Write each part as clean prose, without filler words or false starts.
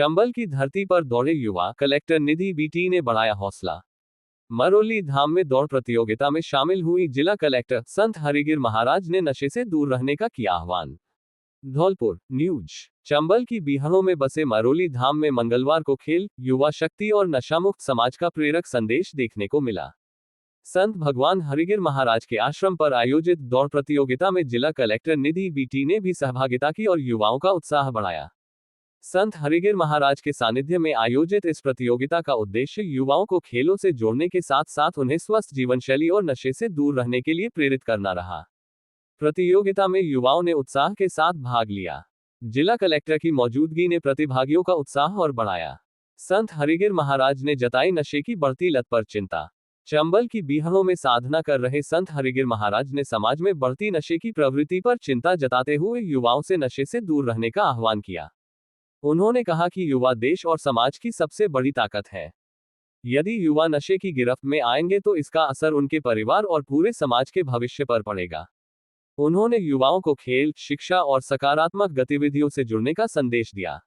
चंबल की धरती पर दौड़े युवा, कलेक्टर निधि बीटी ने बढ़ाया हौसला। मरौली धाम में दौड़ प्रतियोगिता में शामिल हुई जिला कलेक्टर संत हरिगिर महाराज ने नशे से दूर रहने का किया आह्वान। धौलपुर न्यूज। चंबल की बीहड़ों में बसे मरौली धाम में मंगलवार को खेल, युवा शक्ति और नशामुक्त समाज का प्रेरक संदेश देखने को मिला। संत भगवान हरिगिर महाराज के आश्रम पर आयोजित दौड़ प्रतियोगिता में जिला कलेक्टर निधि बीटी ने भी सहभागिता की और युवाओं का उत्साह बढ़ाया। संत हरिगिर महाराज के सानिध्य में आयोजित इस प्रतियोगिता का उद्देश्य युवाओं को खेलों से जोड़ने के साथ साथ उन्हें स्वस्थ जीवनशैली और नशे से दूर रहने के लिए प्रेरित करना रहा। प्रतियोगिता में युवाओं ने उत्साह के साथ भाग लिया। जिला कलेक्टर की मौजूदगी ने प्रतिभागियों का उत्साह और बढ़ाया। संत हरिगिर महाराज ने जताई नशे की बढ़ती लत पर चिंता। चंबल की बीहड़ों में साधना कर रहे संत हरिगिर महाराज ने समाज में बढ़ती नशे की प्रवृत्ति पर चिंता जताते हुए युवाओं से नशे से दूर रहने का आह्वान किया। उन्होंने कहा कि युवा देश और समाज की सबसे बड़ी ताकत है। यदि युवा नशे की गिरफ्त में आएंगे तो इसका असर उनके परिवार और पूरे समाज के भविष्य पर पड़ेगा। उन्होंने युवाओं को खेल, शिक्षा और सकारात्मक गतिविधियों से जुड़ने का संदेश दिया।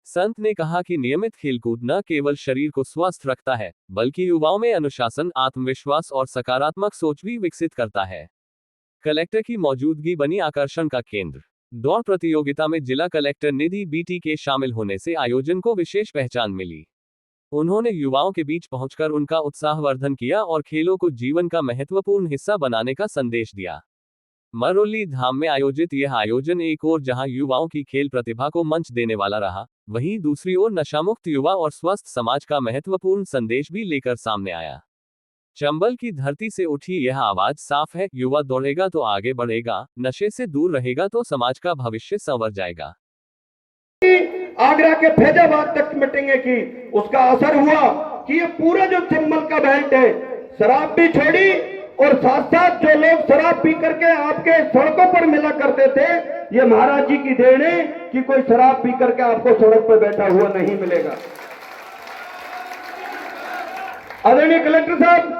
संत ने कहा कि नियमित खेलकूद न केवल शरीर को स्वस्थ रखता है, बल्कि युवाओं में अनुशासन, आत्मविश्वास और सकारात्मक सोच भी विकसित करता है। कलेक्टर की मौजूदगी बनी आकर्षण का केंद्र। दौड़ प्रतियोगिता में जिला कलेक्टर निधि बीटी के शामिल होने से आयोजन को विशेष पहचान मिली। उन्होंने युवाओं के बीच पहुंचकर उनका उत्साहवर्धन किया और खेलों को जीवन का महत्वपूर्ण हिस्सा बनाने का संदेश दिया। मरौली धाम में आयोजित यह आयोजन एक ओर जहां युवाओं की खेल प्रतिभा को मंच देने वाला रहा, वहीं दूसरी ओर नशामुक्त युवा और स्वस्थ समाज का महत्वपूर्ण संदेश भी लेकर सामने आया। चंबल की धरती से उठी यह आवाज साफ है, युवा दौड़ेगा तो आगे बढ़ेगा, नशे से दूर रहेगा तो समाज का भविष्य संवर जाएगा। आगरा के फैजाबाद तक मीटिंगें की, उसका असर हुआ कि ये पूरा जो चंबल का बेल्ट है, शराब भी छोड़ी और साथ साथ जो लोग शराब पी करके आपके सड़कों पर मिला करते थे, ये महाराज जी की देन है कि कोई शराब पी करके आपको सड़क पर बैठा हुआ नहीं मिलेगा। आदरणीय कलेक्टर साहब,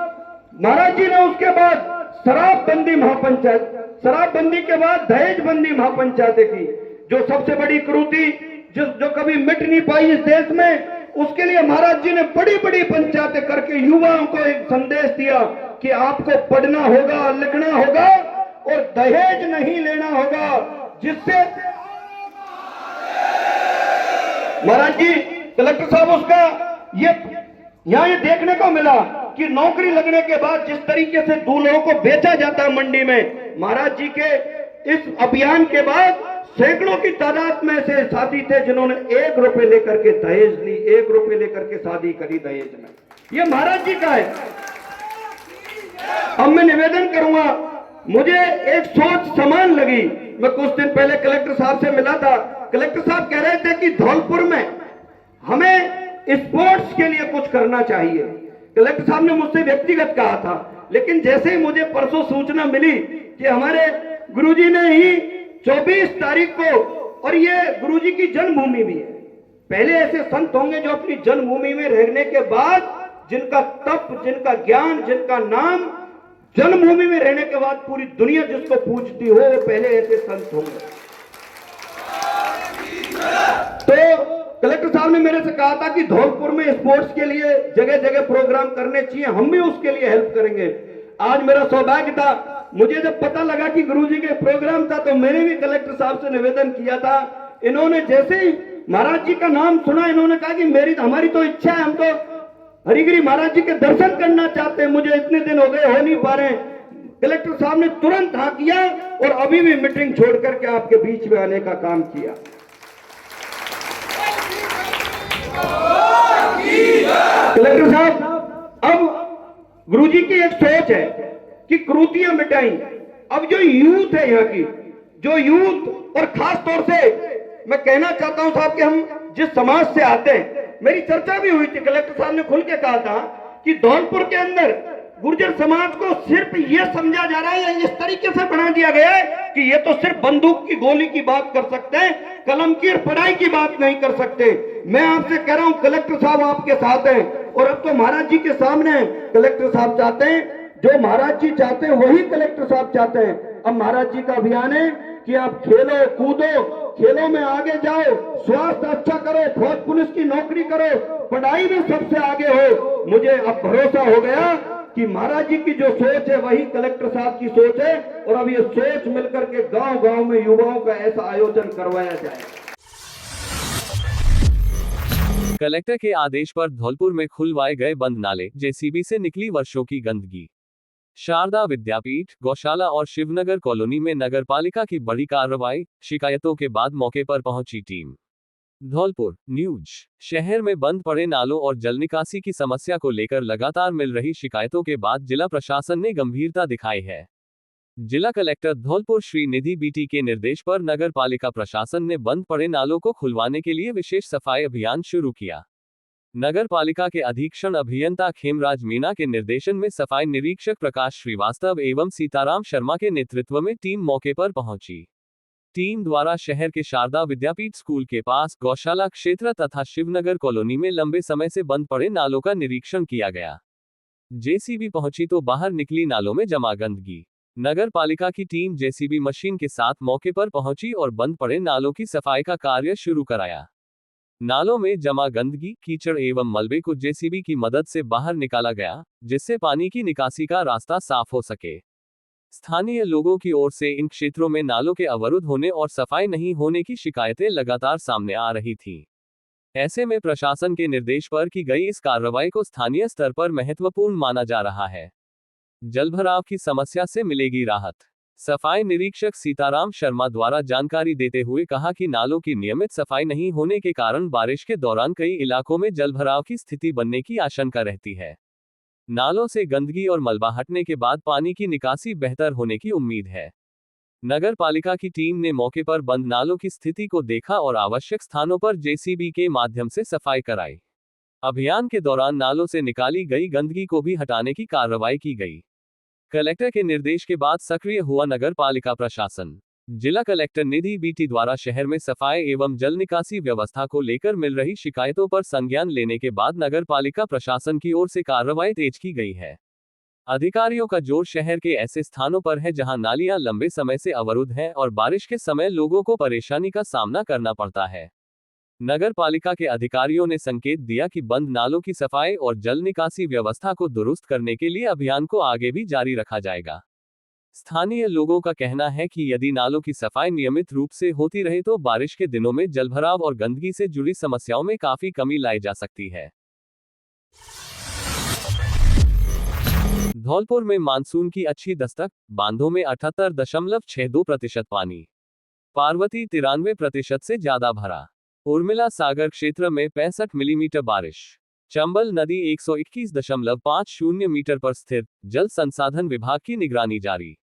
महाराज जी ने उसके बाद शराबबंदी महापंचायत, शराबबंदी के बाद दहेजबंदी महापंचायतें की, जो सबसे बड़ी कुरीति जो कभी मिट नहीं पाई इस देश में। उसके लिए महाराज जी ने बड़ी बड़ी पंचायतें करके युवाओं को एक संदेश दिया कि आपको पढ़ना होगा, लिखना होगा और दहेज नहीं लेना होगा, जिससे महाराज जी कलेक्टर साहब उसका यहाँ ये देखने को मिला कि नौकरी लगने के बाद जिस तरीके से दूल्हों को बेचा जाता है मंडी में, महाराज जी के इस अभियान के बाद सैकड़ों की तादाद में से साथी थे जिन्होंने 1 रुपए लेकर के दहेज ली, 1 रुपए लेकर के शादी करी दहेज में। ये महाराज जी का है। अब मैं निवेदन करूंगा, मुझे एक सोच समान लगी। मैं कुछ दिन पहले कलेक्टर साहब से मिला था। कलेक्टर साहब कह रहे थे कि धौलपुर में हमें स्पोर्ट्स के लिए कुछ करना चाहिए। कलेक्टर साहब ने मुझसे व्यक्तिगत कहा था, लेकिन जैसे ही मुझे परसों सूचना मिली कि हमारे गुरुजी ने ही 24 तारीख को, और ये गुरुजी की जन्मभूमि भी है, पहले ऐसे संत होंगे जो अपनी जन्मभूमि में रहने के बाद, जिनका तप, जिनका ज्ञान, जिनका नाम जन्मभूमि में रहने के बाद पूरी दुनिया जिसको पूजती हो, वो पहले ऐसे संत होंगे। तो कलेक्टर साहब ने मेरे से कहा था कि धौलपुर में स्पोर्ट्स के लिए जगह जगह प्रोग्राम करने चाहिए, हम भी उसके लिए हेल्प करेंगे। आज मेरा सौभाग्य था, मुझे जब पता लगा कि गुरुजी के प्रोग्राम था तो मैंने भी कलेक्टर साहब से निवेदन किया था। इन्होंने जैसे ही महाराज जी का नाम सुना, इन्होंने कहा कि हमारी तो इच्छा है, हम तो हरिगिरी महाराज जी के दर्शन करना चाहते हैं, मुझे इतने दिन हो गए, हो नहीं पा रहे। कलेक्टर साहब ने तुरंत हाँ किया और अभी भी मीटिंग छोड़ करके आपके बीच में आने का काम किया। कलेक्टर साहब, अब गुरुजी की एक सोच है कि कुरीतियां मिटाई। अब जो यूथ है यहाँ की, जो यूथ, और खास तौर से मैं कहना चाहता हूं साहब कि हम जिस समाज से आते हैं, मेरी चर्चा भी हुई थी, कलेक्टर साहब ने खुल के कहा था कि धौलपुर के अंदर गुर्जर समाज को सिर्फ ये समझा जा रहा है, इस तरीके से बना दिया गया है कि ये तो सिर्फ बंदूक की गोली की बात कर सकते हैं, कलम की और पढ़ाई की बात नहीं कर सकते। मैं आपसे कह रहा हूं कलेक्टर साहब आपके साथ हैं, और अब तो महाराज जी के सामने कलेक्टर साहब चाहते हैं, जो महाराज जी चाहते हैं वही कलेक्टर साहब चाहते हैं। अब महाराज जी का अभियान है कि आप खेलो कूदो, खेलों में आगे जाओ, स्वास्थ्य अच्छा करो, फौज पुलिस की नौकरी करो, पढ़ाई में सबसे आगे हो। मुझे अब भरोसा हो गया कि महाराज जी की जो सोच है वही कलेक्टर साहब की सोच है, और अब ये सोच मिलकर के गांव-गांव में युवाओं का ऐसा आयोजन करवाया जाए। कलेक्टर के आदेश पर धौलपुर में खुलवाए गए बंद नाले, जेसीबी से निकली वर्षों की गंदगी। शारदा विद्यापीठ, गौशाला और शिवनगर कॉलोनी में नगरपालिका की बड़ी कार्रवाई, शिकायतों के बाद मौके पर पहुंची टीम। धौलपुर न्यूज। शहर में बंद पड़े नालों और जल निकासी की समस्या को लेकर लगातार मिल रही शिकायतों के बाद जिला प्रशासन ने गंभीरता दिखाई है। जिला कलेक्टर धौलपुर श्री निधि बीटी के निर्देश पर नगर पालिका प्रशासन ने बंद पड़े नालों को खुलवाने के लिए विशेष सफाई अभियान शुरू किया। नगर पालिका के अधीक्षण अभियंता खेमराज मीणा के निर्देशन में सफाई निरीक्षक प्रकाश श्रीवास्तव एवं सीताराम शर्मा के नेतृत्व में टीम मौके पर पहुंची। टीम द्वारा शहर के शारदा विद्यापीठ स्कूल के पास, गौशाला क्षेत्र तथा शिवनगर कॉलोनी में लंबे समय से बंद पड़े नालों का निरीक्षण किया गया। जेसीबी पहुंची तो बाहर निकली नालों में जमा गंदगी। नगर पालिका की टीम जेसीबी मशीन के साथ मौके पर पहुंची और बंद पड़े नालों की सफाई का कार्य शुरू कराया। नालों में जमा गंदगी, कीचड़ एवं मलबे को जेसीबी की मदद से बाहर निकाला गया, जिससे पानी की निकासी का रास्ता साफ हो सके। स्थानीय लोगों की ओर से इन क्षेत्रों में नालों के अवरुद्ध होने और सफाई नहीं होने की शिकायतें लगातार सामने आ रही थीं। ऐसे में प्रशासन के निर्देश पर की गई इस कार्रवाई को स्थानीय स्तर पर महत्वपूर्ण माना जा रहा है। जलभराव की समस्या से मिलेगी राहत। सफाई निरीक्षक सीताराम शर्मा द्वारा जानकारी देते हुए कहा कि नालों की नियमित सफाई नहीं होने के कारण बारिश के दौरान कई इलाकों में जलभराव की स्थिति बनने की आशंका रहती है। नालों से गंदगी और मलबा हटने के बाद पानी की निकासी बेहतर होने की उम्मीद है। नगर पालिका की टीम ने मौके पर बंद नालों की स्थिति को देखा और आवश्यक स्थानों पर जेसीबी के माध्यम से सफाई कराई। अभियान के दौरान नालों से निकाली गई गंदगी को भी हटाने की कार्रवाई की गई। कलेक्टर के निर्देश के बाद सक्रिय हुआ नगर पालिका प्रशासन। जिला कलेक्टर निधि बीटी द्वारा शहर में सफाई एवं जल निकासी व्यवस्था को लेकर मिल रही शिकायतों पर संज्ञान लेने के बाद नगर पालिका प्रशासन की ओर से कार्रवाई तेज की गई है। अधिकारियों का जोर शहर के ऐसे स्थानों पर है जहां नालियां लंबे समय से अवरुद्ध हैं और बारिश के समय लोगों को परेशानी का सामना करना पड़ता है। नगर पालिका के अधिकारियों ने संकेत दिया कि बंद नालों की सफाई और जल निकासी व्यवस्था को दुरुस्त करने के लिए अभियान को आगे भी जारी रखा जाएगा। स्थानीय लोगों का कहना है कि यदि नालों की सफाई नियमित रूप से होती रहे तो बारिश के दिनों में जलभराव और गंदगी से जुड़ी समस्याओं में काफी कमी लाई जा सकती है। धौलपुर में मानसून की अच्छी दस्तक, बांधों में 78.62% पानी। पार्वती 93% से ज्यादा भरा। उर्मिला सागर क्षेत्र में 65 मिलीमीटर बारिश। चंबल नदी 121.50 मीटर पर स्थिर, जल संसाधन विभाग की निगरानी जारी।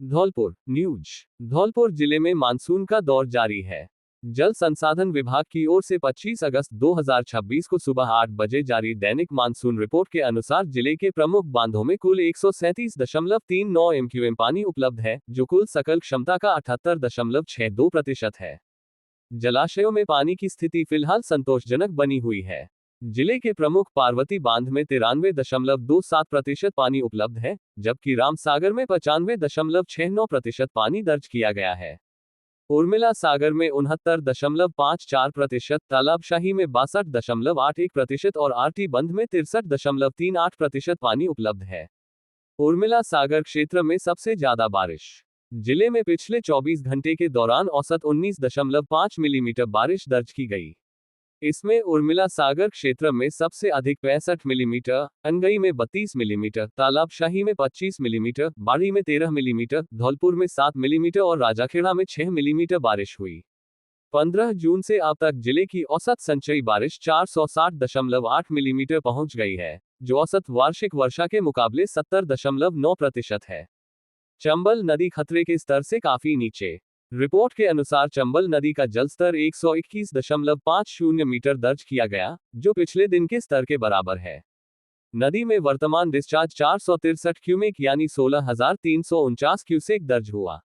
धौलपुर न्यूज। धौलपुर जिले में मानसून का दौर जारी है। जल संसाधन विभाग की ओर से 25 अगस्त 2026 को सुबह 8 बजे जारी दैनिक मानसून रिपोर्ट के अनुसार जिले के प्रमुख बांधों में कुल 137.39 एमक्यूएम पानी उपलब्ध है, जो कुल सकल क्षमता का 78.62% है। जलाशयों में पानी की स्थिति फिलहाल संतोषजनक बनी हुई है। जिले के प्रमुख पार्वती बांध में 93.27% पानी उपलब्ध है, जबकि रामसागर में 95.69% पानी दर्ज किया गया है। उर्मिला सागर में 69.54%, तालाबशाही में 62.81% और आरटी बंध में 63.38% पानी उपलब्ध है। उर्मिला सागर क्षेत्र में सबसे ज्यादा बारिश। जिले में पिछले 24 घंटे के दौरान औसत 19.5 मिलीमीटर बारिश दर्ज की गई। इसमें उर्मिला सागर क्षेत्र में सबसे अधिक 65 मिलीमीटर, अनगई में 32 मिलीमीटर, तालाबशाही में 25 मिलीमीटर, बाड़ी में 13 मिलीमीटर, धौलपुर में 7 मिलीमीटर और राजाखेड़ा में 6 मिलीमीटर बारिश हुई। 15 जून से अब तक जिले की औसत संचयी बारिश 460.8 मिलीमीटर पहुंच गई है, जो औसत वार्षिक वर्षा के मुकाबले 70.9% है। चंबल नदी खतरे के स्तर से काफी नीचे। रिपोर्ट के अनुसार चंबल नदी का जलस्तर 121.50 मीटर दर्ज किया गया, जो पिछले दिन के स्तर के बराबर है। नदी में वर्तमान डिस्चार्ज 463 क्यूमेक यानी 16,349 क्यूसेक दर्ज हुआ।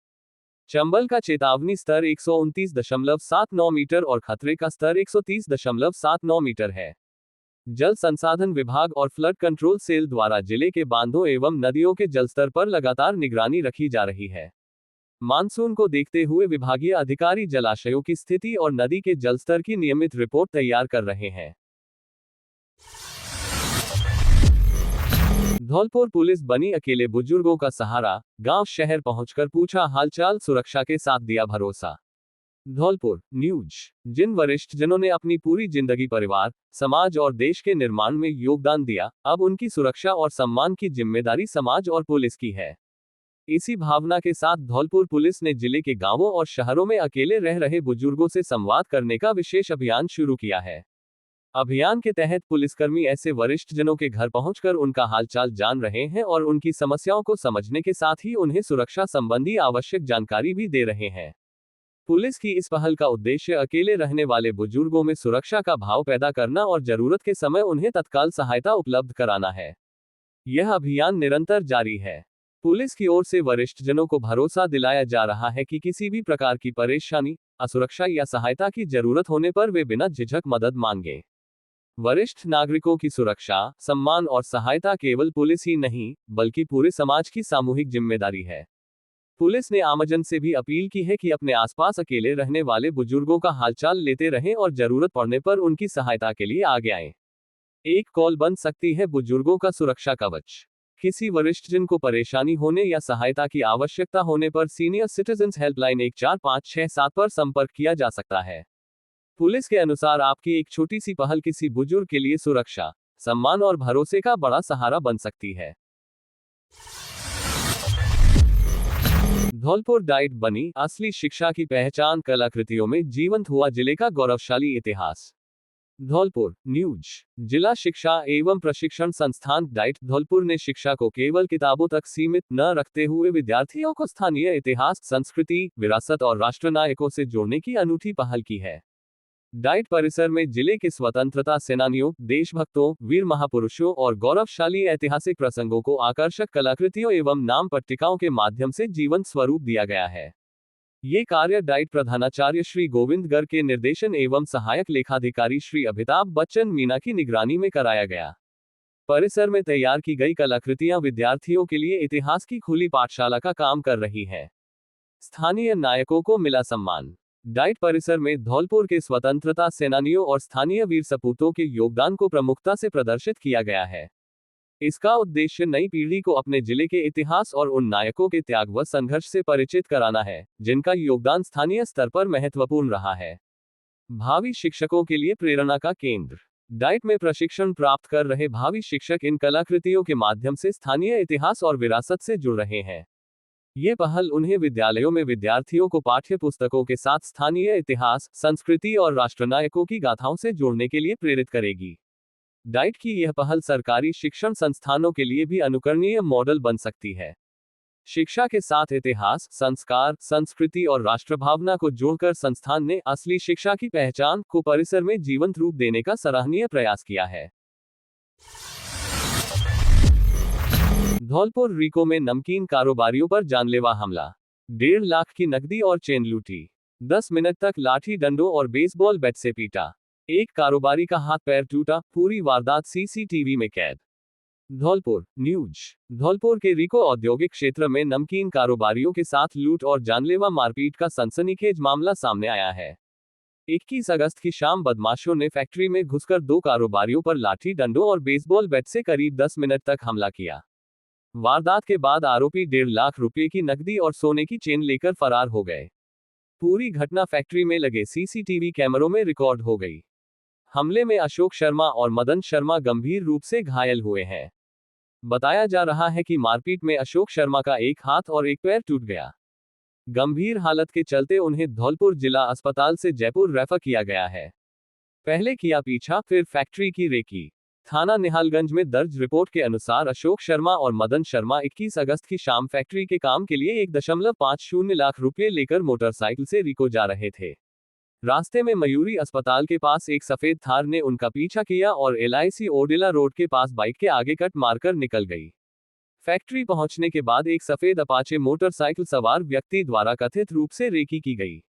चंबल का चेतावनी स्तर 129.79 मीटर और खतरे का स्तर 130.79 मीटर है। जल संसाधन विभाग और फ्लड कंट्रोल सेल द्वारा जिले के बांधों एवं नदियों के जलस्तर पर लगातार निगरानी रखी जा रही है। मानसून को देखते हुए विभागीय अधिकारी जलाशयों की स्थिति और नदी के जलस्तर की नियमित रिपोर्ट तैयार कर रहे हैं। धौलपुर पुलिस बनी अकेले बुजुर्गों का सहारा, गांव शहर पहुंचकर पूछा हालचाल, सुरक्षा के साथ दिया भरोसा। धौलपुर न्यूज। जिन वरिष्ठ जनों ने अपनी पूरी जिंदगी परिवार, समाज और देश के निर्माण में योगदान दिया, अब उनकी सुरक्षा और सम्मान की जिम्मेदारी समाज और पुलिस की है। इसी भावना के साथ धौलपुर पुलिस ने जिले के गांवों और शहरों में अकेले रह रहे बुजुर्गों से संवाद करने का विशेष अभियान शुरू किया है। अभियान के तहत पुलिसकर्मी ऐसे वरिष्ठ जनों के घर पहुंचकर उनका हालचाल जान रहे हैं और उनकी समस्याओं को समझने के साथ ही उन्हें सुरक्षा संबंधी आवश्यक जानकारी भी दे रहे हैं। पुलिस की इस पहल का उद्देश्य अकेले रहने वाले बुजुर्गों में सुरक्षा का भाव पैदा करना और जरूरत के समय उन्हें तत्काल सहायता उपलब्ध कराना है। यह अभियान निरंतर जारी है। पुलिस की ओर से वरिष्ठ जनों को भरोसा दिलाया जा रहा है कि किसी भी प्रकार की परेशानी, असुरक्षा या सहायता की जरूरत होने पर वे बिना झिझक मदद मांगे। वरिष्ठ नागरिकों की सुरक्षा, सम्मान और सहायता केवल पुलिस ही नहीं, बल्कि पूरे समाज की सामूहिक जिम्मेदारी है। पुलिस ने आमजन से भी अपील की है कि अपने आसपास अकेले रहने वाले बुजुर्गों का हालचाल लेते रहें और जरूरत पड़ने पर उनकी सहायता के लिए आगे आएं। एक कॉल बन सकती है बुजुर्गों का सुरक्षा कवच। किसी वरिष्ठ जन को परेशानी होने या सहायता की आवश्यकता होने पर सीनियर सिटीजन्स हेल्पलाइन 14567 पर संपर्क किया जा सकता है। पुलिस के अनुसार आपकी एक छोटी सी पहल किसी बुजुर्ग के लिए सुरक्षा, सम्मान और भरोसे का बड़ा सहारा बन सकती है। धौलपुर डाइट बनी असली शिक्षा की पहचान, कलाकृतियों में जीवंत हुआ जिले का गौरवशाली इतिहास। धौलपुर न्यूज। जिला शिक्षा एवं प्रशिक्षण संस्थान डाइट धौलपुर ने शिक्षा को केवल किताबों तक सीमित न रखते हुए विद्यार्थियों को स्थानीय इतिहास, संस्कृति, विरासत और राष्ट्रनायकों से जोड़ने की अनूठी पहल की है। डाइट परिसर में जिले के स्वतंत्रता सेनानियों, देशभक्तों, वीर महापुरुषों और गौरवशाली ऐतिहासिक प्रसंगों को आकर्षक कलाकृतियों एवं नाम पट्टिकाओं के माध्यम से जीवंत स्वरूप दिया गया है। ये कार्य डाइट प्रधानाचार्य श्री गोविंद गर्ग के निर्देशन एवं सहायक लेखाधिकारी श्री अमिताभ बच्चन मीना की निगरानी में कराया गया। परिसर में तैयार की गई कलाकृतियां विद्यार्थियों के लिए इतिहास की खुली पाठशाला का काम कर रही हैं। स्थानीय नायकों को मिला सम्मान। डाइट परिसर में धौलपुर के स्वतंत्रता सेनानियों और स्थानीय वीर सपूतों के योगदान को प्रमुखता से प्रदर्शित किया गया है। इसका उद्देश्य नई पीढ़ी को अपने जिले के इतिहास और उन नायकों के त्याग व संघर्ष से परिचित कराना है, जिनका योगदान स्थानीय स्तर पर महत्वपूर्ण रहा है। भावी शिक्षकों के लिए प्रेरणा का केंद्र। डाइट में प्रशिक्षण प्राप्त कर रहे भावी शिक्षक इन कलाकृतियों के माध्यम से स्थानीय इतिहास और विरासत से जुड़ रहे हैं। ये पहल उन्हें विद्यालयों में विद्यार्थियों को पाठ्य पुस्तकों के साथ स्थानीय इतिहास, संस्कृति और राष्ट्रनायकों की गाथाओं से जोड़ने के लिए प्रेरित करेगी। डाइट की यह पहल सरकारी शिक्षण संस्थानों के लिए भी अनुकरणीय मॉडल बन सकती है। शिक्षा के साथ इतिहास, संस्कार, संस्कृति और राष्ट्रभावना को जोड़कर संस्थान ने असली शिक्षा की पहचान को परिसर में जीवंत रूप देने का सराहनीय प्रयास किया है। धौलपुर रीको में नमकीन कारोबारियों पर जानलेवा हमला, 1.5 लाख की नकदी और चेन लूटी, 10 मिनट तक लाठी डंडों और बेसबॉल बैट से पीटा, एक कारोबारी का हाथ पैर टूटा, पूरी वारदात सीसीटीवी में कैद। धौलपुर न्यूज। धौलपुर के रीको औद्योगिक क्षेत्र में नमकीन कारोबारियों के साथ लूट और जानलेवा मारपीट का सनसनीखेज मामला सामने आया है। 21 अगस्त की शाम बदमाशों ने फैक्ट्री में घुसकर 2 कारोबारियों पर लाठी डंडों और बेसबॉल बैट से करीब 10 मिनट तक हमला किया। वारदात के बाद आरोपी 1.5 लाख रुपए की नकदी और सोने की चेन लेकर फरार हो गए। पूरी घटना फैक्ट्री में लगे सीसीटीवी कैमरों में रिकॉर्ड हो गई। हमले में अशोक शर्मा और मदन शर्मा गंभीर रूप से घायल हुए हैं। बताया जा रहा है कि मारपीट में अशोक शर्मा का एक हाथ और एक पैर टूट गया। गंभीर हालत के चलते उन्हें धौलपुर जिला अस्पताल से जयपुर रेफर किया गया है। पहले किया पीछा, फिर फैक्ट्री की रेकी। थाना निहालगंज में दर्ज रिपोर्ट के अनुसार अशोक शर्मा और मदन शर्मा 21 अगस्त की शाम फैक्ट्री के काम के लिए 1.50 लाख रुपए लेकर मोटरसाइकिल से रीको जा रहे थे। रास्ते में मयूरी अस्पताल के पास एक सफेद थार ने उनका पीछा किया और LIC ओडेला रोड के पास बाइक के आगे कट मारकर निकल गई। फैक्ट्री पहुंचने के बाद एक सफेद अपाचे मोटरसाइकिल सवार व्यक्ति द्वारा कथित रूप से रेकी की गई।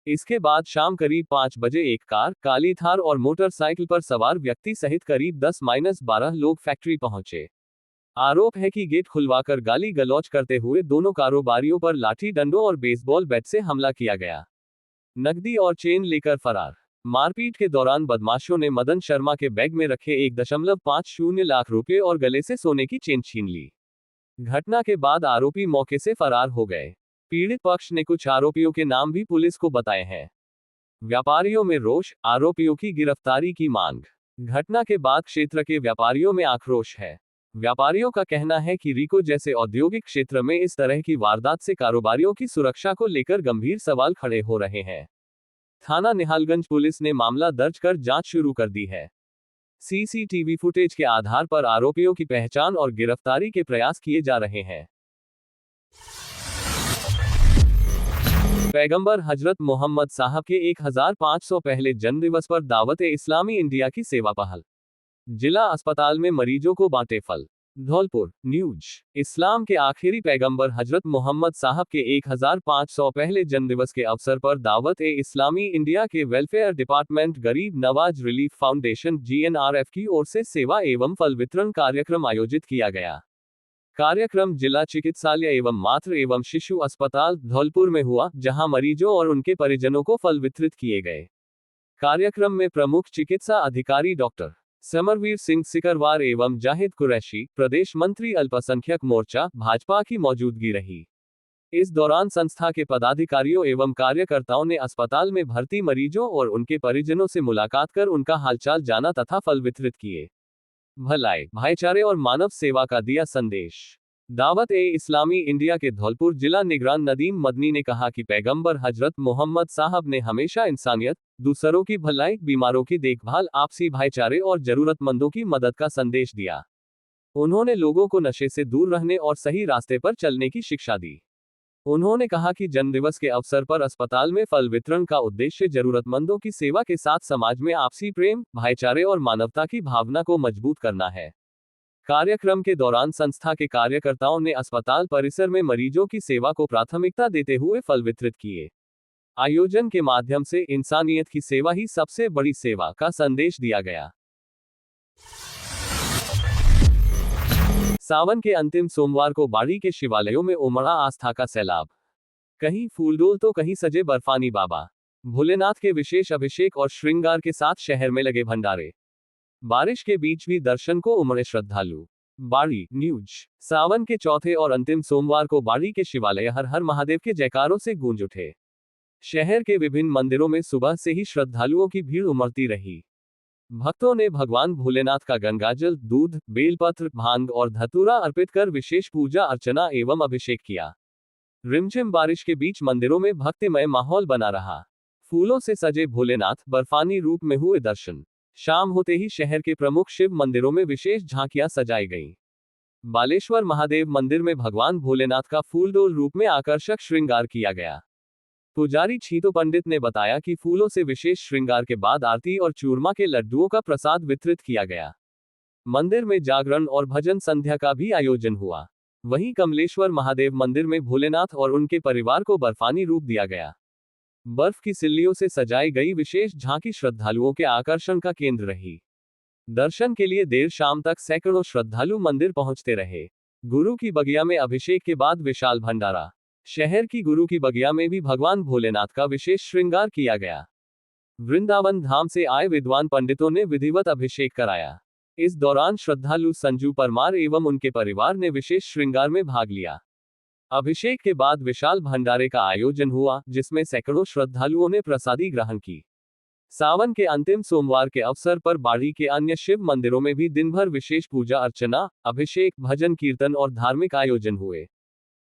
इसके बाद शाम करीब 5 बजे एक कार, काली थार और मोटरसाइकिल पर सवार व्यक्ति सहित करीब 10-12 लोग फैक्ट्री पहुंचे। आरोप है कि गेट खुलवाकर गाली गलौज करते हुए दोनों कारोबारियों पर लाठी डंडों और बेसबॉल बैट से हमला किया गया। नकदी और चेन लेकर फरार। मारपीट के दौरान बदमाशों ने मदन शर्मा के बैग में रखे 1.50 लाख रुपए और गले से सोने की चेन छीन ली। घटना के बाद आरोपी मौके से फरार हो गए। पीड़ित पक्ष ने कुछ आरोपियों के नाम भी पुलिस को बताए हैं। व्यापारियों में रोष, आरोपियों की गिरफ्तारी की मांग। घटना के बाद क्षेत्र के व्यापारियों में आक्रोश है। व्यापारियों का कहना है कि रिको जैसे औद्योगिक क्षेत्र में इस तरह की वारदात से कारोबारियों की सुरक्षा को लेकर गंभीर सवाल खड़े हो रहे हैं। थाना निहालगंज पुलिस ने मामला दर्ज कर जांच शुरू कर दी है। सीसीटीवी फुटेज के आधार पर आरोपियों की पहचान और गिरफ्तारी के प्रयास किए जा रहे हैं। पैगंबर हजरत मोहम्मद साहब के 1500 पहले जन्मदिवस पर दावत-ए-इस्लामी इंडिया की सेवा पहल। जिला अस्पताल में मरीजों को बांटे फल। धौलपुर न्यूज। इस्लाम के आखिरी पैगंबर हजरत मोहम्मद साहब के 1500 पहले जन्मदिवस के अवसर पर दावत-ए-इस्लामी इंडिया के वेलफेयर डिपार्टमेंट गरीब नवाज रिलीफ फाउंडेशन GNRF की ओर से सेवा एवं फल वितरण कार्यक्रम आयोजित किया गया। कार्यक्रम जिला चिकित्सालय एवं मातृ एवं शिशु अस्पताल धौलपुर में हुआ, जहां मरीजों और उनके परिजनों को फल वितरित किए गए। कार्यक्रम में प्रमुख चिकित्सा अधिकारी डॉक्टर समरवीर सिंह सिकरवार एवं जाहिद कुरैशी, प्रदेश मंत्री अल्पसंख्यक मोर्चा भाजपा की मौजूदगी रही। इस दौरान संस्था के पदाधिकारियों एवं कार्यकर्ताओं ने अस्पताल में भर्ती मरीजों और उनके परिजनों से मुलाकात कर उनका हालचाल जाना तथा फल वितरित किए। भलाई, भाईचारे और मानव सेवा का दिया संदेश। दावत-ए-इस्लामी इंडिया के धौलपुर जिला निगरान नदीम मदनी ने कहा कि पैगंबर हजरत मोहम्मद साहब ने हमेशा इंसानियत, दूसरों की भलाई, बीमारों की देखभाल, आपसी भाईचारे और जरूरतमंदों की मदद का संदेश दिया। उन्होंने लोगों को नशे से दूर रहने और सही रास्ते पर चलने की शिक्षा दी। उन्होंने कहा कि जन्मदिवस के अवसर पर अस्पताल में फल वितरण का उद्देश्य जरूरतमंदों की सेवा के साथ समाज में आपसी प्रेम, भाईचारे और मानवता की भावना को मजबूत करना है। कार्यक्रम के दौरान संस्था के कार्यकर्ताओं ने अस्पताल परिसर में मरीजों की सेवा को प्राथमिकता देते हुए फल वितरित किए। आयोजन के माध्यम से इंसानियत की सेवा ही सबसे बड़ी सेवा का संदेश दिया गया। सावन के अंतिम सोमवार को बाड़ी के शिवालयों में उमड़ा आस्था का सैलाब। कहीं फूलडोल तो कहीं सजे बर्फानी बाबा भोलेनाथ के विशेष अभिषेक और श्रृंगार के साथ शहर में लगे भंडारे। बारिश के बीच भी दर्शन को उमड़े श्रद्धालु। बाड़ी न्यूज। सावन के चौथे और अंतिम सोमवार को बाड़ी के शिवालय हर हर महादेव के जयकारों से गूंज उठे। शहर के विभिन्न मंदिरों में सुबह से ही श्रद्धालुओं की भीड़ उमड़ती रही। भक्तों ने भगवान भोलेनाथ का गंगाजल, दूध, बेलपत्र, भांग और धतूरा अर्पित कर विशेष पूजा अर्चना एवं अभिषेक किया। रिमझिम बारिश के बीच मंदिरों में भक्तिमय माहौल बना रहा। फूलों से सजे भोलेनाथ बर्फानी रूप में हुए दर्शन। शाम होते ही शहर के प्रमुख शिव मंदिरों में विशेष झांकियां सजाई गईं। बालेश्वर महादेव मंदिर में भगवान भोलेनाथ का फूलडोल रूप में आकर्षक श्रृंगार किया गया। पुजारी छीतो पंडित ने बताया कि फूलों से विशेष श्रृंगार के बाद आरती और चूरमा के लड्डुओं का प्रसाद वितरित किया गया। मंदिर में जागरण और भजन संध्या का भी आयोजन हुआ। वहीं कमलेश्वर महादेव मंदिर में भोलेनाथ और उनके परिवार को बर्फानी रूप दिया गया। बर्फ की सिल्लियों से सजाई गई विशेष झांकी श्रद्धालुओं के आकर्षण का केंद्र रही। दर्शन के लिए देर शाम तक सैकड़ों श्रद्धालु मंदिर पहुंचते रहे। गुरु की बगिया में अभिषेक के बाद विशाल भंडारा। शहर की गुरु की बगिया में भी भगवान भोलेनाथ का विशेष श्रृंगार किया गया। वृंदावन धाम से आए विद्वान पंडितों ने विधिवत अभिषेक कराया। इस दौरान श्रद्धालु संजू परमार एवं उनके परिवार ने विशेष श्रृंगार में भाग लिया। अभिषेक के बाद विशाल भंडारे का आयोजन हुआ, जिसमें सैकड़ों श्रद्धालुओं ने प्रसादी ग्रहण की। सावन के अंतिम सोमवार के अवसर पर बाड़ी के अन्य शिव मंदिरों में भी दिन भर विशेष पूजा अर्चना, अभिषेक, भजन कीर्तन और धार्मिक आयोजन हुए।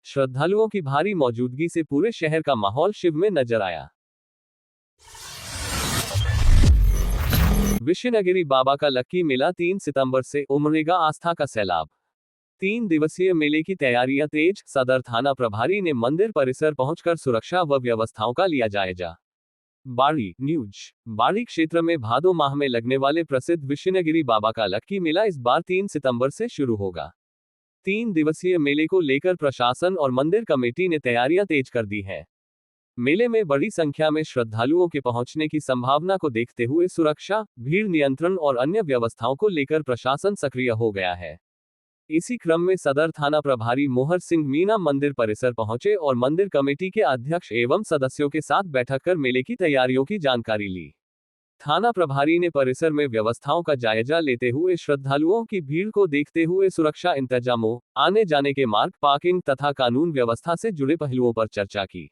श्रद्धालुओं की भारी मौजूदगी से पूरे शहर का माहौल शिव में नजर आया। विश्वनगिरी बाबा का लक्की मेला 3 सितंबर से उमड़ेगा आस्था का सैलाब। 3 दिवसीय मेले की तैयारियां तेज। सदर थाना प्रभारी ने मंदिर परिसर पहुंचकर सुरक्षा व व्यवस्थाओं का लिया जायजा। बाड़ी न्यूज। बाड़ी क्षेत्र में भादो माह में लगने वाले प्रसिद्ध विश्वनगिरी बाबा का लक्की मेला इस बार 3 सितंबर से शुरू होगा। 3 दिवसीय मेले को लेकर प्रशासन और मंदिर कमेटी ने तैयारियां तेज कर दी हैं। मेले में बड़ी संख्या में श्रद्धालुओं के पहुंचने की संभावना को देखते हुए सुरक्षा, भीड़ नियंत्रण और अन्य व्यवस्थाओं को लेकर प्रशासन सक्रिय हो गया है। इसी क्रम में सदर थाना प्रभारी मोहर सिंह मीणा मंदिर परिसर पहुंचे और मंदिर कमेटी के अध्यक्ष एवं सदस्यों के साथ बैठक कर मेले की तैयारियों की जानकारी ली। थाना प्रभारी ने परिसर में व्यवस्थाओं का जायजा लेते हुए श्रद्धालुओं की भीड़ को देखते हुए सुरक्षा इंतजामों, आने जाने के मार्ग, पार्किंग तथा कानून व्यवस्था से जुड़े पहलुओं पर चर्चा की।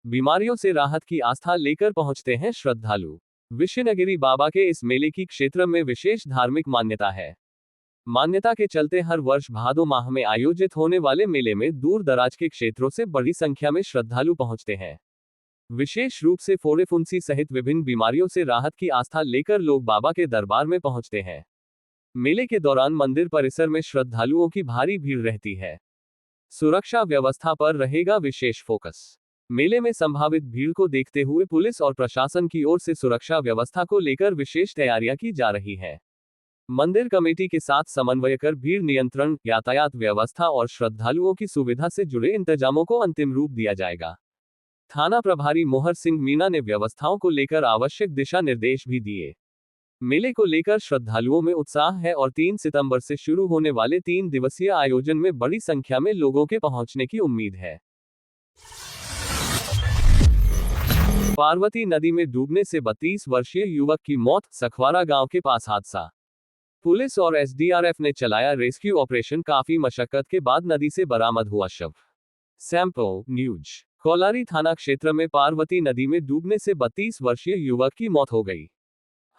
बीमारियों से राहत की आस्था लेकर पहुंचते हैं श्रद्धालु। विश्वनगिरी बाबा के इस मेले की क्षेत्र में विशेष धार्मिक मान्यता है। मान्यता के चलते हर वर्ष भादो माह में आयोजित होने वाले मेले में दूर दराज के क्षेत्रों से बड़ी संख्या में श्रद्धालु पहुंचते हैं। विशेष रूप से फोड़े फुंसी सहित विभिन्न बीमारियों से राहत की आस्था लेकर लोग बाबा के दरबार में पहुंचते हैं। मेले के दौरान मंदिर परिसर में श्रद्धालुओं की भारी भीड़ रहती है। सुरक्षा व्यवस्था पर रहेगा विशेष फोकस। मेले में संभावित भीड़ को देखते हुए पुलिस और प्रशासन की ओर से सुरक्षा व्यवस्था को लेकर विशेष तैयारियां की जा रही है। मंदिर कमेटी के साथ समन्वय कर भीड़ नियंत्रण, यातायात व्यवस्था और श्रद्धालुओं की सुविधा से जुड़े इंतजामों को अंतिम रूप दिया जाएगा। थाना प्रभारी मोहर सिंह मीणा ने व्यवस्थाओं को लेकर आवश्यक दिशा निर्देश भी दिए। मेले को लेकर श्रद्धालुओं में उत्साह है और 3 सितंबर से शुरू होने वाले 3 दिवसीय आयोजन में बड़ी संख्या में लोगों के पहुंचने की उम्मीद है। पार्वती नदी में डूबने से 32 वर्षीय युवक की मौत, सखवारा गांव के पास हादसा। पुलिस और एसडीआरएफ ने चलाया रेस्क्यू ऑपरेशन, काफी मशक्कत के बाद नदी से बरामद हुआ शव। Sample news. कोलारी थाना क्षेत्र में पार्वती नदी में डूबने से 32 वर्षीय युवक की मौत हो गई।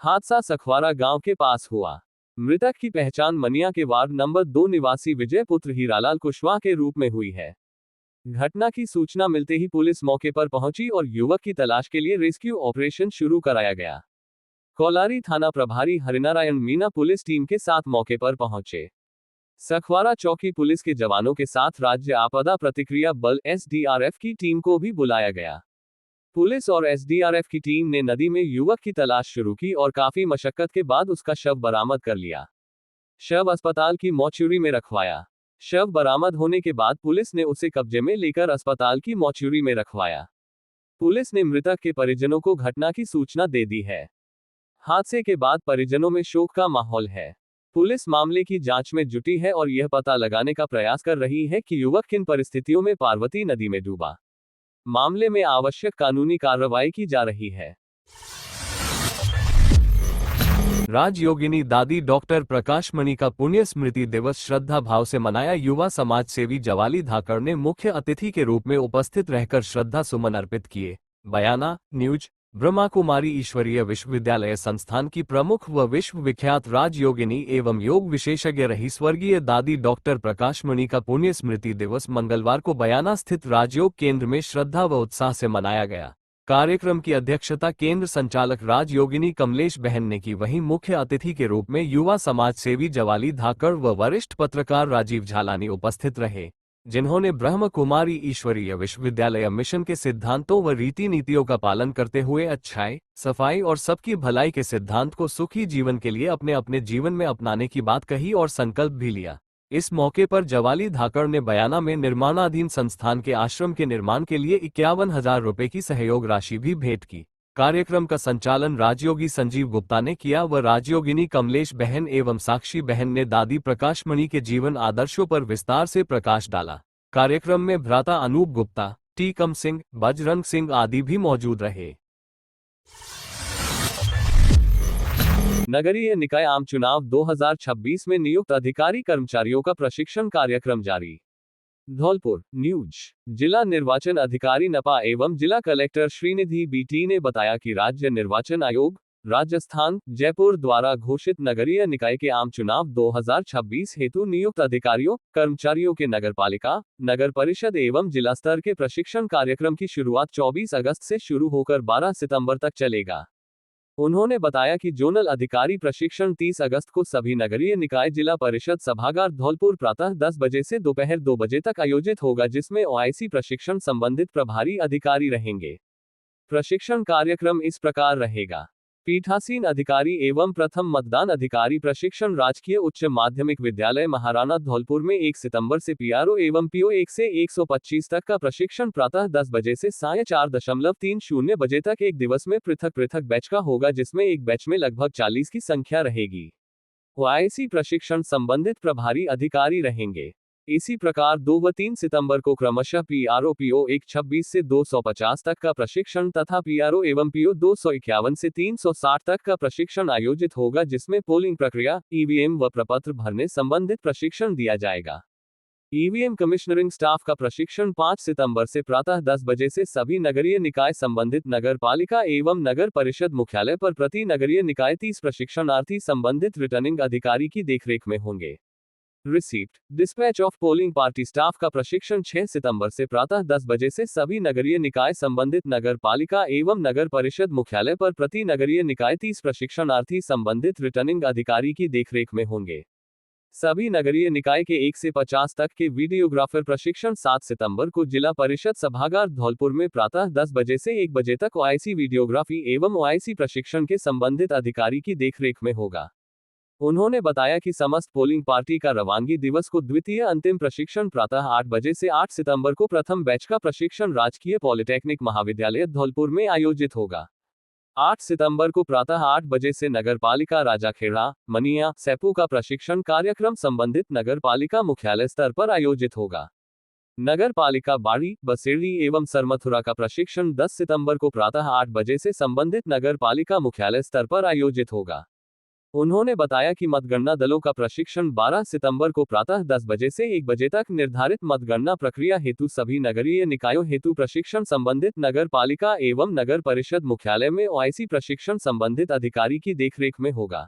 हादसा सखवारा गांव के पास हुआ। मृतक की पहचान मनिया के वार्ड नंबर 2 निवासी विजय पुत्र हीरालाल कुशवाहा के रूप में हुई है। घटना की सूचना मिलते ही पुलिस मौके पर पहुंची और युवक की तलाश के लिए रेस्क्यू ऑपरेशन शुरू कराया गया। कोलारी थाना प्रभारी हरिनारायण मीणा पुलिस टीम के साथ मौके पर पहुंचे। सखवारा चौकी पुलिस के जवानों के साथ राज्य आपदा प्रतिक्रिया बल एसडीआरएफ की टीम को भी बुलाया गया। पुलिस और एसडीआरएफ की टीम ने नदी में युवक की तलाश शुरू की और काफी मशक्कत के बाद उसका शव बरामद कर लिया। शव अस्पताल की मोर्चरी में रखवाया। शव बरामद होने के बाद पुलिस ने उसे कब्जे में लेकर अस्पताल की मोर्चरी में रखवाया। पुलिस ने मृतक के परिजनों को घटना की सूचना दे दी है। हादसे के बाद परिजनों में शोक का माहौल है। पुलिस मामले की जांच में जुटी है और यह पता लगाने का प्रयास कर रही है कि युवक किन परिस्थितियों में पार्वती नदी में डूबा। मामले में आवश्यक कानूनी कार्रवाई की जा रही है। राजयोगिनी दादी डॉक्टर प्रकाश मणि का पुण्य स्मृति दिवस श्रद्धा भाव से मनाया। युवा समाज सेवी जवाली धाकड़ ने मुख्य अतिथि के रूप में उपस्थित रहकर श्रद्धा सुमन अर्पित किए। बयाना न्यूज। ब्रह्मा कुमारी ईश्वरीय विश्वविद्यालय संस्थान की प्रमुख व विश्व विख्यात राजयोगिनी एवं योग विशेषज्ञ रही स्वर्गीय दादी डॉक्टर प्रकाश मणि का पुण्य स्मृति दिवस मंगलवार को बयाना स्थित राजयोग केंद्र में श्रद्धा व उत्साह से मनाया गया। कार्यक्रम की अध्यक्षता केंद्र संचालक राजयोगिनी कमलेश बहन ने की। वहीं मुख्य अतिथि के रूप में युवा समाज सेवी जवाली धाकड़ व वरिष्ठ पत्रकार राजीव झालानी उपस्थित रहे, जिन्होंने ब्रह्म कुमारी ईश्वरीय विश्वविद्यालय मिशन के सिद्धांतों व रीति नीतियों का पालन करते हुए अच्छाई, सफाई और सबकी भलाई के सिद्धांत को सुखी जीवन के लिए अपने अपने जीवन में अपनाने की बात कही और संकल्प भी लिया। इस मौके पर जवाली धाकड़ ने बयाना में निर्माणाधीन संस्थान के आश्रम के निर्माण के लिए 51,000 रुपए की सहयोग राशि भी भेंट की। कार्यक्रम का संचालन राजयोगी संजीव गुप्ता ने किया व राजयोगिनी कमलेश बहन एवं साक्षी बहन ने दादी प्रकाश मणि के जीवन आदर्शों पर विस्तार से प्रकाश डाला। कार्यक्रम में भ्राता अनूप गुप्ता, टीकम सिंह, बजरंग सिंह आदि भी मौजूद रहे। नगरीय निकाय आम चुनाव 2026 में नियुक्त अधिकारी कर्मचारियों का प्रशिक्षण कार्यक्रम जारी। धौलपुर न्यूज। जिला निर्वाचन अधिकारी नपा एवं जिला कलेक्टर श्रीनिधि बीटी ने बताया कि राज्य निर्वाचन आयोग राजस्थान जयपुर द्वारा घोषित नगरीय निकाय के आम चुनाव 2026 हेतु नियुक्त अधिकारियों कर्मचारियों के नगरपालिका, नगर परिषद एवं जिला स्तर के प्रशिक्षण कार्यक्रम की शुरुआत 24 अगस्त से शुरू होकर 12 सितंबर तक चलेगा। उन्होंने बताया कि जोनल अधिकारी प्रशिक्षण 30 अगस्त को सभी नगरीय निकाय जिला परिषद सभागार धौलपुर प्रातः 10 बजे से दोपहर 2 बजे तक आयोजित होगा, जिसमें ओआईसी प्रशिक्षण संबंधित प्रभारी अधिकारी रहेंगे। प्रशिक्षण कार्यक्रम इस प्रकार रहेगा। पीठासीन अधिकारी एवं प्रथम मतदान अधिकारी प्रशिक्षण राजकीय उच्च माध्यमिक विद्यालय महाराणा धौलपुर में 1 सितंबर से पीआरओ एवं पीओ 1 से 125 तक का प्रशिक्षण प्रातः 10 बजे से साय 4:30 बजे तक एक दिवस में पृथक पृथक बैच का होगा, जिसमें एक बैच में लगभग 40 की संख्या रहेगी। ओआईसी प्रशिक्षण संबंधित प्रभारी अधिकारी रहेंगे। इसी प्रकार 2 व 3 सितंबर को क्रमशः पीआरओ पीओ 126 से 250 तक का प्रशिक्षण तथा पीआरओ एवं पीओ 251 से 360 तक का प्रशिक्षण आयोजित होगा, जिसमें पोलिंग प्रक्रिया, ईवीएम व प्रपत्र भरने संबंधित प्रशिक्षण दिया जाएगा। ईवीएम कमिश्नरिंग स्टाफ का प्रशिक्षण 5 सितंबर से प्रातः 10 बजे से सभी नगरीय निकाय संबंधित नगर पालिका एवं नगर परिषद मुख्यालय पर प्रति नगरीय निकाय 30 प्रशिक्षणार्थी संबंधित रिटर्निंग अधिकारी की देखरेख में होंगे। Receipt dispatch of polling party staff का प्रशिक्षण 6 सितंबर से प्रातः 10 बजे से सभी नगरीय निकाय संबंधित नगर पालिका एवं नगर परिषद मुख्यालय पर प्रति नगरीय निकाय 30 प्रशिक्षणार्थी संबंधित रिटर्निंग अधिकारी की देखरेख में होंगे। सभी नगरीय निकाय के 1 से 50 तक के वीडियोग्राफर प्रशिक्षण 7 सितंबर को जिला परिषद सभागार धौलपुर में प्रातः 10 बजे से 1 बजे तक ओआईसी वीडियोग्राफी एवं ओआईसी प्रशिक्षण के संबंधित अधिकारी की देखरेख में होगा। उन्होंने बताया कि समस्त पोलिंग पार्टी का रवानगी दिवस को द्वितीय अंतिम प्रशिक्षण प्रातः 8 बजे से 8 सितंबर को प्रथम बैच का प्रशिक्षण राजकीय पॉलिटेक्निक महाविद्यालय धौलपुर में आयोजित होगा। 8 सितंबर को प्रातः 8 बजे से नगर पालिका राजाखेड़ा, मनिया, सेपू का प्रशिक्षण कार्यक्रम संबंधित नगर पालिका मुख्यालय स्तर पर आयोजित होगा। नगर पालिका बाड़ी, बसेड़ी एवं सरमथुरा का प्रशिक्षण 10 सितंबर को प्रातः 8 बजे से संबंधित नगर पालिका मुख्यालय स्तर पर आयोजित होगा। उन्होंने बताया कि मतगणना दलों का प्रशिक्षण 12 सितंबर को प्रातः 10 बजे से 1 बजे तक निर्धारित मतगणना प्रक्रिया हेतु सभी नगरीय निकायों हेतु प्रशिक्षण संबंधित नगर पालिका एवं नगर परिषद मुख्यालय में ओआईसी प्रशिक्षण संबंधित अधिकारी की देखरेख में होगा।